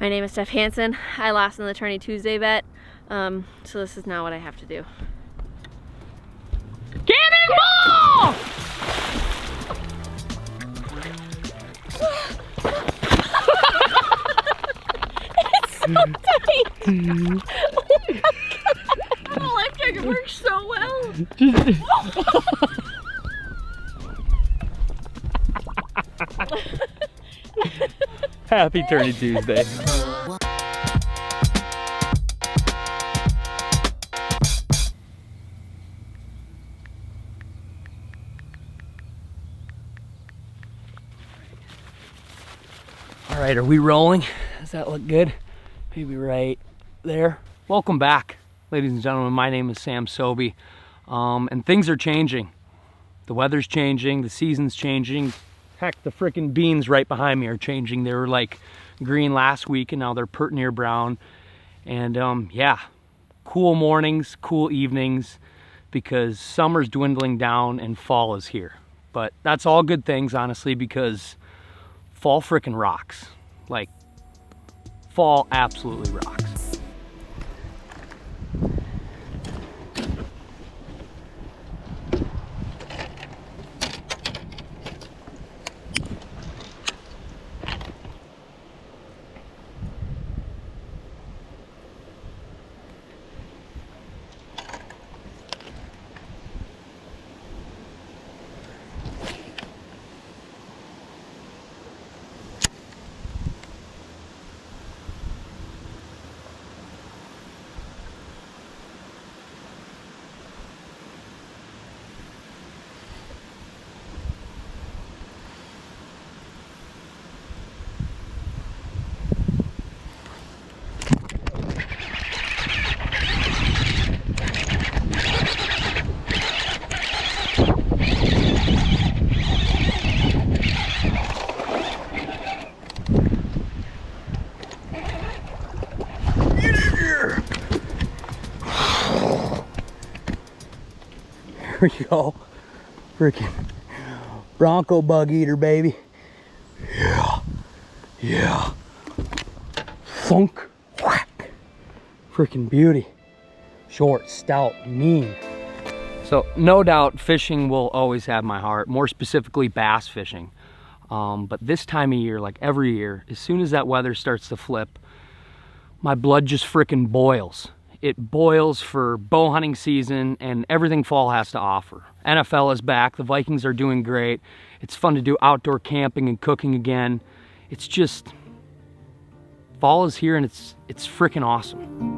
My name is Steph Hansen. I lost in the Tourney Tuesday bet, so this is now what I have to do. Cannonball! It's so tight! Oh my god! The life jacket works so well! Happy Tourney Tuesday. All right, are we rolling? Does that look good? Maybe right there. Welcome back, ladies and gentlemen. My name is Sam Sobi, and things are changing. The weather's changing, the season's changing. Heck, the frickin' beans right behind me are changing. They were like green last week and now they're pert near brown. And yeah, cool mornings, cool evenings, because summer's dwindling down and fall is here. But that's all good things, honestly, because fall frickin' rocks. Like, fall absolutely rocks. Here we go. Freaking Bronco bug eater, baby. Yeah. Yeah. Thunk. Whack. Freaking beauty. Short, stout, mean. So no doubt fishing will always have my heart, more specifically bass fishing. But this time of year, like every year, as soon as that weather starts to flip, my blood just freaking boils. It boils for bow hunting season and everything fall has to offer. NFL is back, the Vikings are doing great. It's fun to do outdoor camping and cooking again. It's just, fall is here and it's freaking awesome.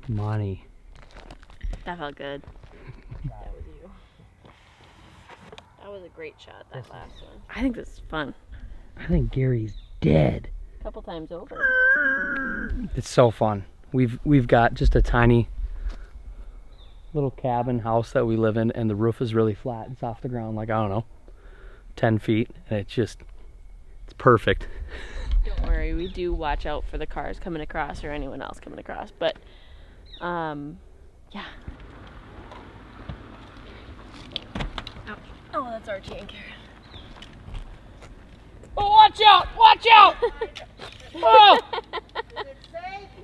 Money. That felt good. That was you. That was a great shot, that last one. I think this is fun. I think Gary's dead. A couple times over. It's so fun. We've got just a tiny little cabin house that we live in, and the roof is really flat. It's off the ground, like, I don't know, 10 feet, and it's perfect. Don't worry, we do watch out for the cars coming across or anyone else coming across, but yeah. Ouch. Oh, that's Archie and Karen. Oh, watch out! Watch out! Oh!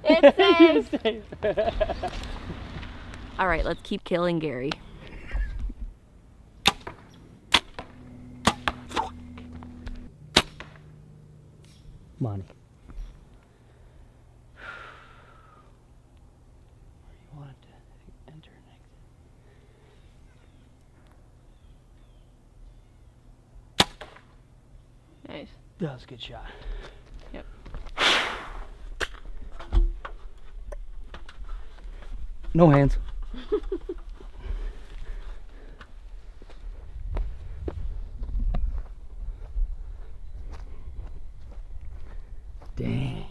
It's safe. All right, let's keep killing Gary. Money. Where you want it to enter and exit. Nice. That was a good shot. Yep. No hands. Dang.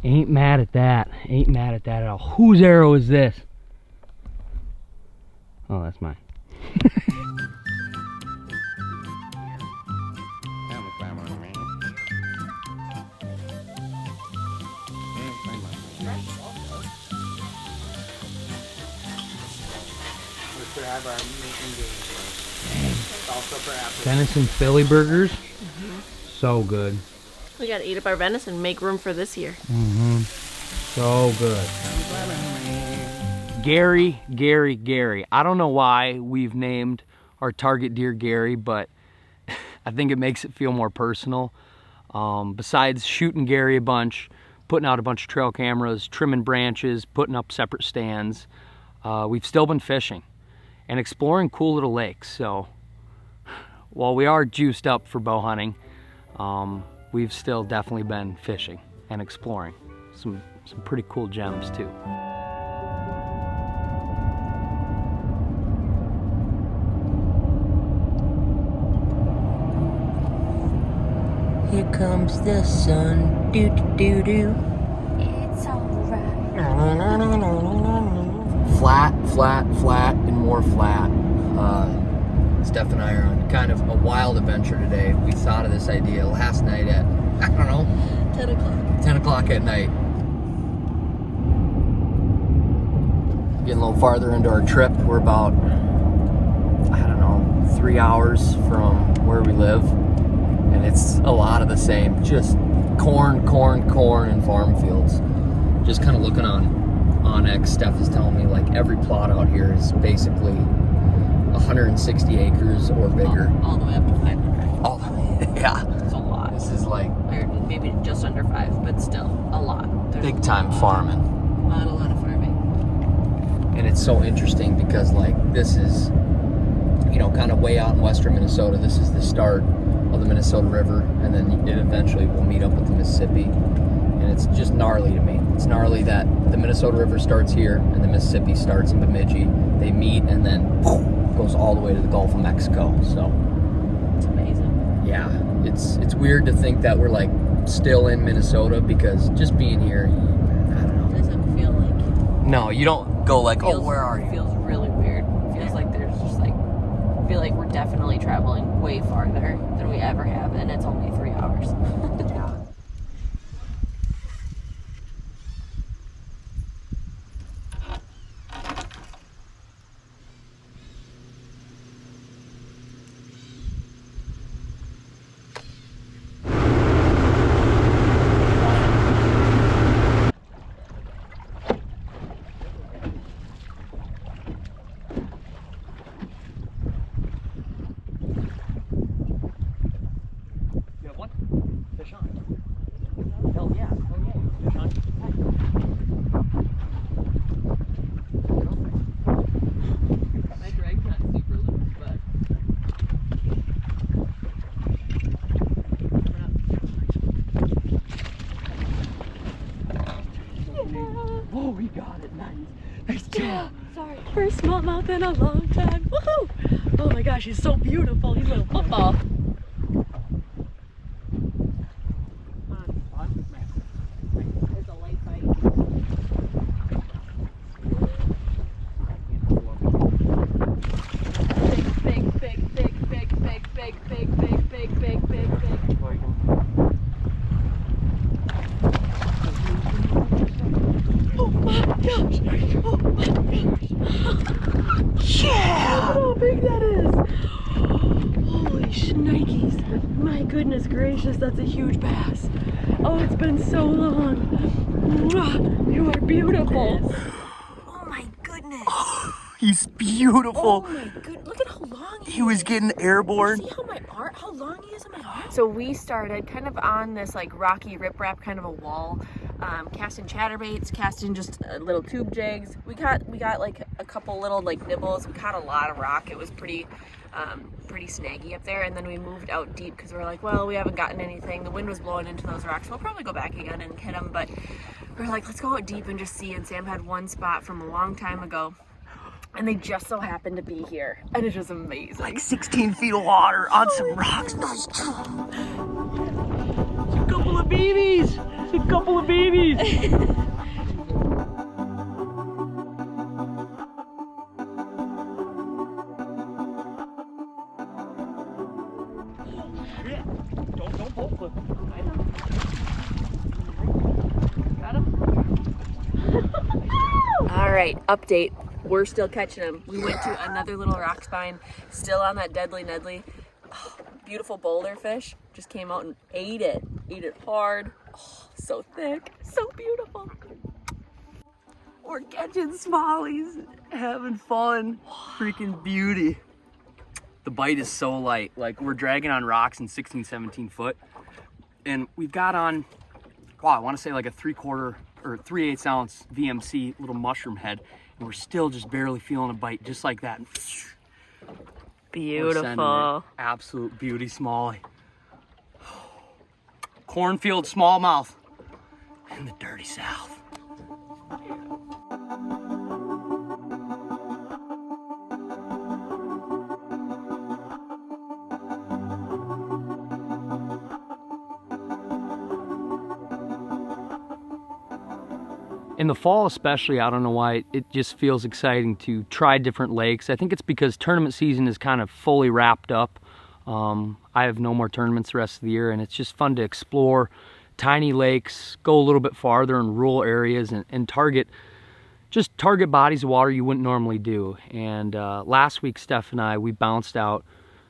Ain't mad at that. Ain't mad at that at all. Whose arrow is this? Oh, that's mine. to have our meat and game. Also for after. Venison Philly burgers. So good. We gotta eat up our venison and make room for this year. So good. Gary. I don't know why we've named our target deer Gary, but I think it makes it feel more personal. Besides shooting Gary a bunch, putting out a bunch of trail cameras, trimming branches, putting up separate stands, we've still been fishing and exploring cool little lakes. So while we are juiced up for bow hunting, we've still definitely been fishing and exploring some pretty cool gems too. Here comes the sun, doo doo doo. It's alright. Flat, and more flat. Steph and I are on kind of a wild adventure today. We thought of this idea last night at, I don't know, 10 o'clock. 10 o'clock at night. Getting a little farther into our trip. We're about, I don't know, 3 hours from where we live. And it's a lot of the same, just corn, and farm fields. Just kind of looking on X, Steph is telling me like every plot out here is basically 160 acres or bigger. All the way up to 500. Yeah. It's a lot. This is like... Or maybe just under 5, but still a lot. There's big time farming. A lot of farming. And it's so interesting because like this is, you know, kind of way out in western Minnesota. This is the start of the Minnesota River, and then it eventually will meet up with the Mississippi. And it's just gnarly to me. It's gnarly that the Minnesota River starts here and the Mississippi starts in Bemidji. They meet and then goes all the way to the Gulf of Mexico. So it's amazing. Yeah, it's weird to think that we're like still in Minnesota, because just being here, I don't know. It doesn't feel like... No, you don't go like, oh, where are you? It feels really weird. It feels like there's just like... I feel like we're definitely traveling way farther than we ever have, and it's only 3 hours. Yeah. Oh, we got it. Nice job. Sorry. First smallmouth in a long time. Woohoo! Oh my gosh, he's so beautiful. He's a little football. It's a light bite. Big. Oh my gosh! Oh my gosh! Yeah! Look how big that is! Holy shnikes! My goodness gracious, that's a huge bass. Oh, it's been so long. Mwah! You are beautiful. Oh my goodness! He's beautiful. Oh my goodness! Look at how long he was getting airborne. See how long he is on my arm? So we started kind of on this like rocky riprap kind of a wall. Casting chatterbaits, casting just little tube jigs. We got like a couple little like nibbles. We caught a lot of rock. It was pretty snaggy up there, and then we moved out deep because we were like, well, we haven't gotten anything. The wind was blowing into those rocks. We'll probably go back again and hit them, but we were like, let's go out deep and just see. And Sam had one spot from a long time ago, and they just so happened to be here, and it's just amazing. Like 16 feet of water on some rocks. Nice job. It's a couple of babies. A couple of babies. Don't bolt flip. I know. Got him. All right, update. we're still catching them. We went to another little rock spine, still on that deadly Nedley. Oh, beautiful boulder fish, just came out and ate it hard. Oh, so thick, so beautiful. We're catching smallies, having fun. Freaking beauty. The bite is so light. Like, we're dragging on rocks in 16, 17 foot. And we've got on, wow, I want to say like a 3/4 or 3/8 ounce VMC little mushroom head. And we're still just barely feeling a bite just like that. Beautiful. Absolute beauty smallie. Cornfield smallmouth in the dirty South. In the fall especially, I don't know why, it just feels exciting to try different lakes. I think it's because tournament season is kind of fully wrapped up. I have no more tournaments the rest of the year, and it's just fun to explore tiny lakes, go a little bit farther in rural areas, and target bodies of water you wouldn't normally do. And last week, Steph and I, we bounced out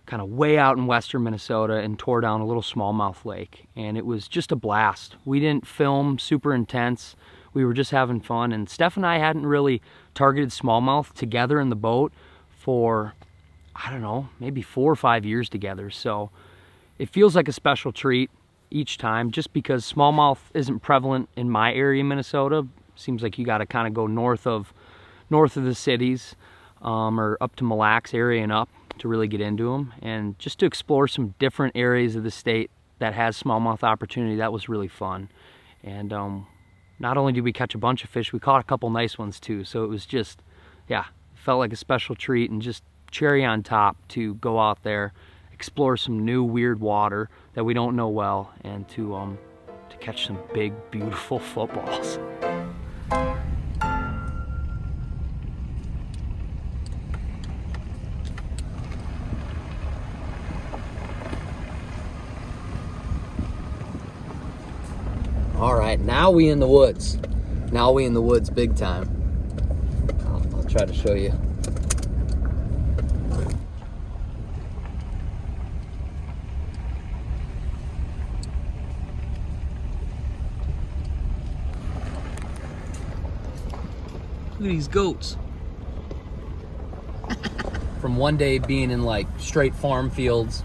kind of way out in western Minnesota and tore down a little smallmouth lake, and it was just a blast. We didn't film super intense. We were just having fun, and Steph and I hadn't really targeted smallmouth together in the boat for, I don't know, maybe 4 or 5 years together. So it feels like a special treat each time, just because smallmouth isn't prevalent in my area in Minnesota. Seems like you got to kind of go north of the cities, or up to Mille Lacs area and up to really get into them, and just to explore some different areas of the state that has smallmouth opportunity. That was really fun. And not only did we catch a bunch of fish, we caught a couple nice ones too. So it was just, yeah, felt like a special treat, and just cherry on top to go out there, explore some new weird water that we don't know well, and to catch some big, beautiful footballs. All right, now we in the woods. Now we in the woods big time. I'll try to show you. Look at these goats. From one day being in like straight farm fields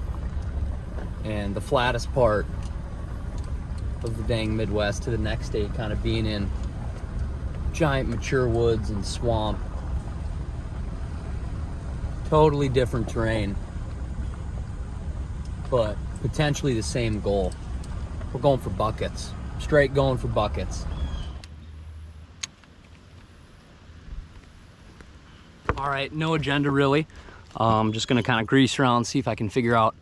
and the flattest part of the dang Midwest, to the next day kind of being in giant mature woods and swamp. Totally different terrain, but potentially the same goal. We're going for buckets. Straight going for buckets. All right, no agenda really. I'm just gonna kind of grease around, see if I can figure out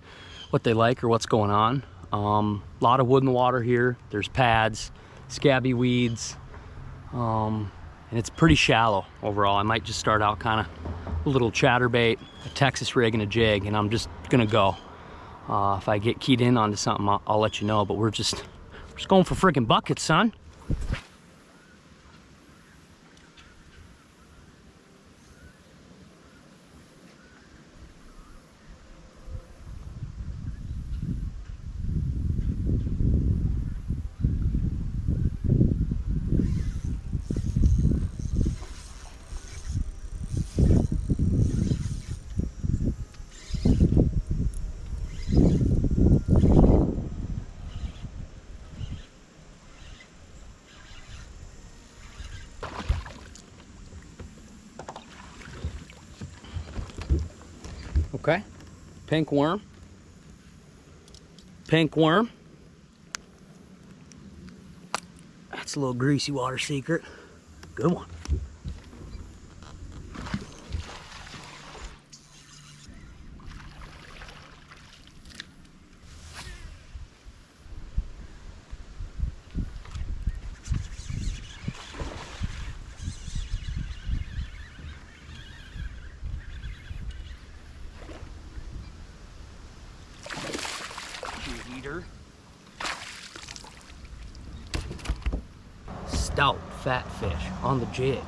what they like or what's going on. A lot of wood in the water here. There's pads, scabby weeds, and it's pretty shallow overall. I might just start out kind of a little chatterbait, a Texas rig, and a jig, and I'm just gonna go. If I get keyed in onto something, I'll let you know. But we're just going for freaking buckets, son. Okay, pink worm. Pink worm. That's a little greasy water secret. Good one. Stout fat fish on the jig.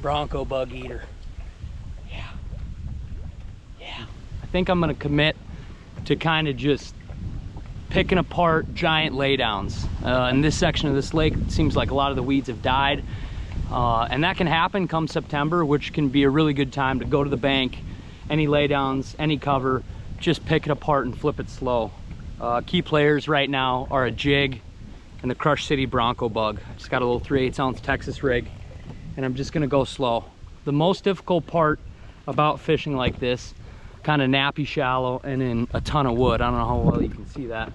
Bronco bug eater. Yeah. Yeah. I think I'm gonna commit to kind of just picking apart giant laydowns. In this section of this lake, it seems like a lot of the weeds have died. And that can happen come September, which can be a really good time to go to the bank, any laydowns, any cover, just pick it apart and flip it slow. Key players right now are a jig and the Crush City Bronco bug. I just got a little 3/8 ounce Texas rig, and I'm just gonna go slow. The most difficult part about fishing like this, kind of nappy shallow and in a ton of wood, I don't know how well you can see that,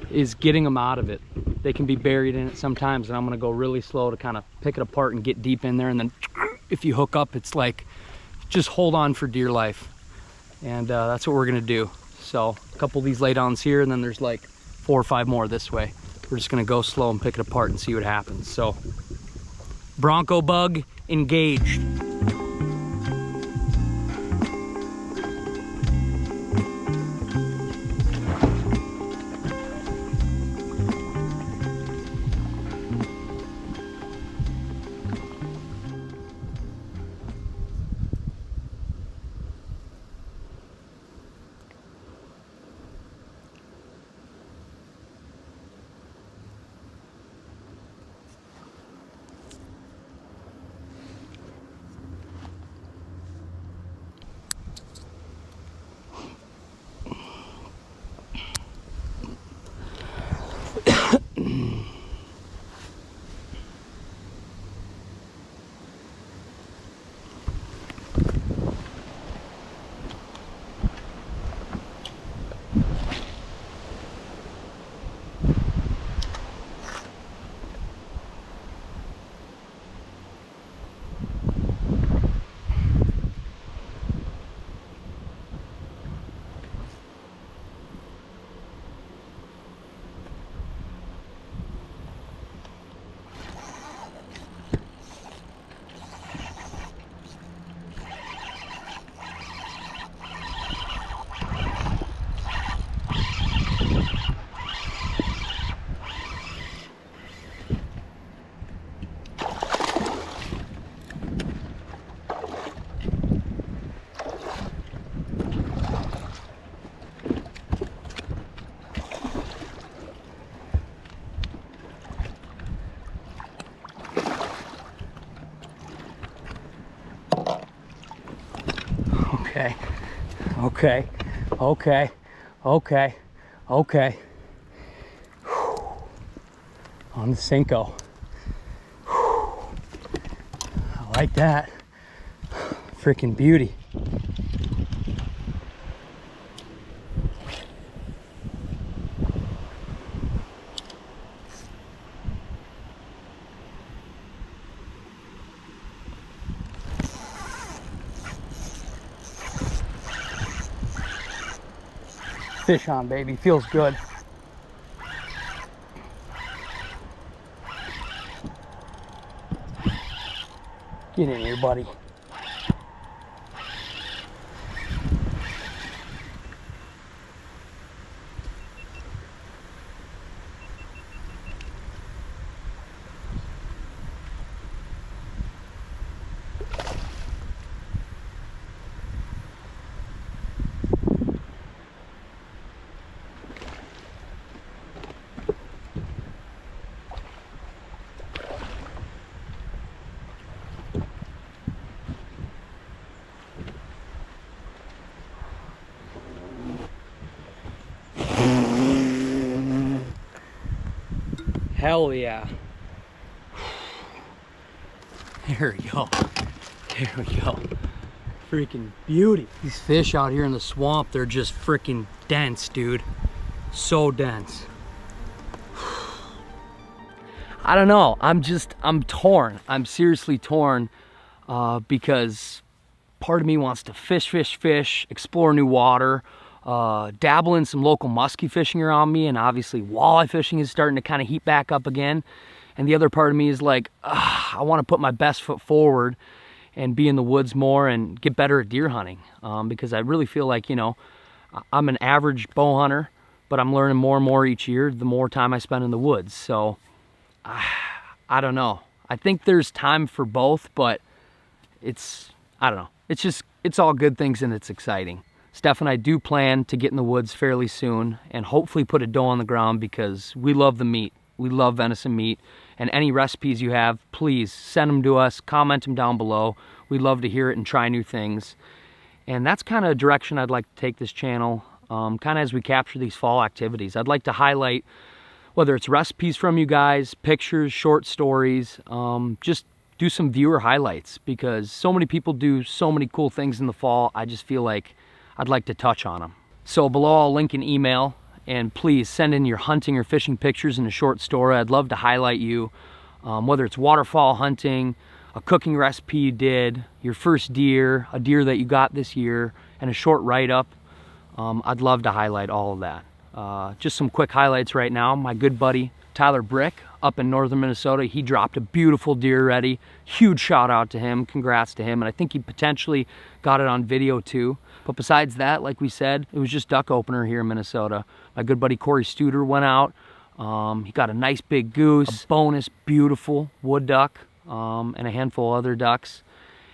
is getting them out of it. They can be buried in it sometimes, and I'm gonna go really slow to kind of pick it apart and get deep in there, and then if you hook up, it's like, just hold on for dear life. And that's what we're gonna do. So a couple of these laydowns here, and then there's like 4 or 5 more this way. We're just gonna go slow and pick it apart and see what happens. So Bronco bug engaged. Okay, okay, okay, okay. Whew. On the Cinco. Whew. I like that. Freaking beauty. Fish on, baby. Feels good. Get in here, buddy. Hell yeah. There we go. There we go. Freaking beauty. These fish out here in the swamp, they're just freaking dense, dude. So dense. I don't know. I'm torn. I'm seriously torn because part of me wants to fish, explore new water, dabble in some local muskie fishing around me, and obviously walleye fishing is starting to kind of heat back up again. And the other part of me is like, I want to put my best foot forward and be in the woods more and get better at deer hunting, because I really feel like, you know, I'm an average bow hunter, but I'm learning more and more each year the more time I spend in the woods. So I don't know. I think there's time for both, but I don't know. It's all good things and it's exciting. Steph and I do plan to get in the woods fairly soon and hopefully put a doe on the ground because we love the meat. We love venison meat. And any recipes you have, please send them to us, comment them down below. We'd love to hear it and try new things. And that's kind of a direction I'd like to take this channel, kind of as we capture these fall activities. I'd like to highlight whether it's recipes from you guys, pictures, short stories, just do some viewer highlights because so many people do so many cool things in the fall. I just feel like I'd like to touch on them. So below I'll link an email, and please send in your hunting or fishing pictures in a short story. I'd love to highlight you, whether it's waterfowl hunting, a cooking recipe you did, your first deer, a deer that you got this year, and a short write-up. I'd love to highlight all of that. Just some quick highlights right now. My good buddy Tyler Brick up in northern Minnesota, he dropped a beautiful deer already. Huge shout out to him, congrats to him, and I think he potentially got it on video too. But besides that, like we said, it was just duck opener here in Minnesota. My good buddy Corey Studer went out. He got a nice big goose, a bonus beautiful wood duck, and a handful of other ducks.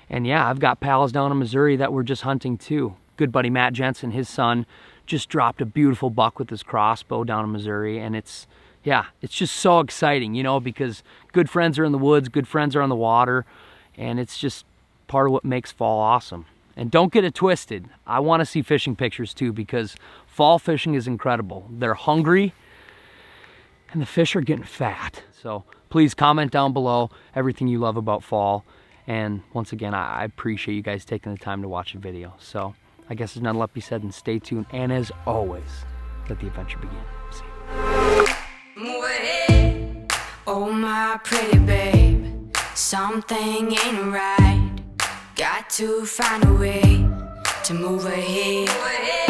And yeah, I've got pals down in Missouri that were just hunting too. Good buddy Matt Jensen, his son, just dropped a beautiful buck with his crossbow down in Missouri. And it's just so exciting, you know, because good friends are in the woods, good friends are on the water, and it's just part of what makes fall awesome. And don't get it twisted. I want to see fishing pictures too because fall fishing is incredible. They're hungry and the fish are getting fat. So please comment down below everything you love about fall. And once again, I appreciate you guys taking the time to watch the video. So I guess there's nothing left to be said, and stay tuned. And as always, let the adventure begin. See you. Move ahead, oh my pretty babe. Something ain't right. Got to find a way to move ahead.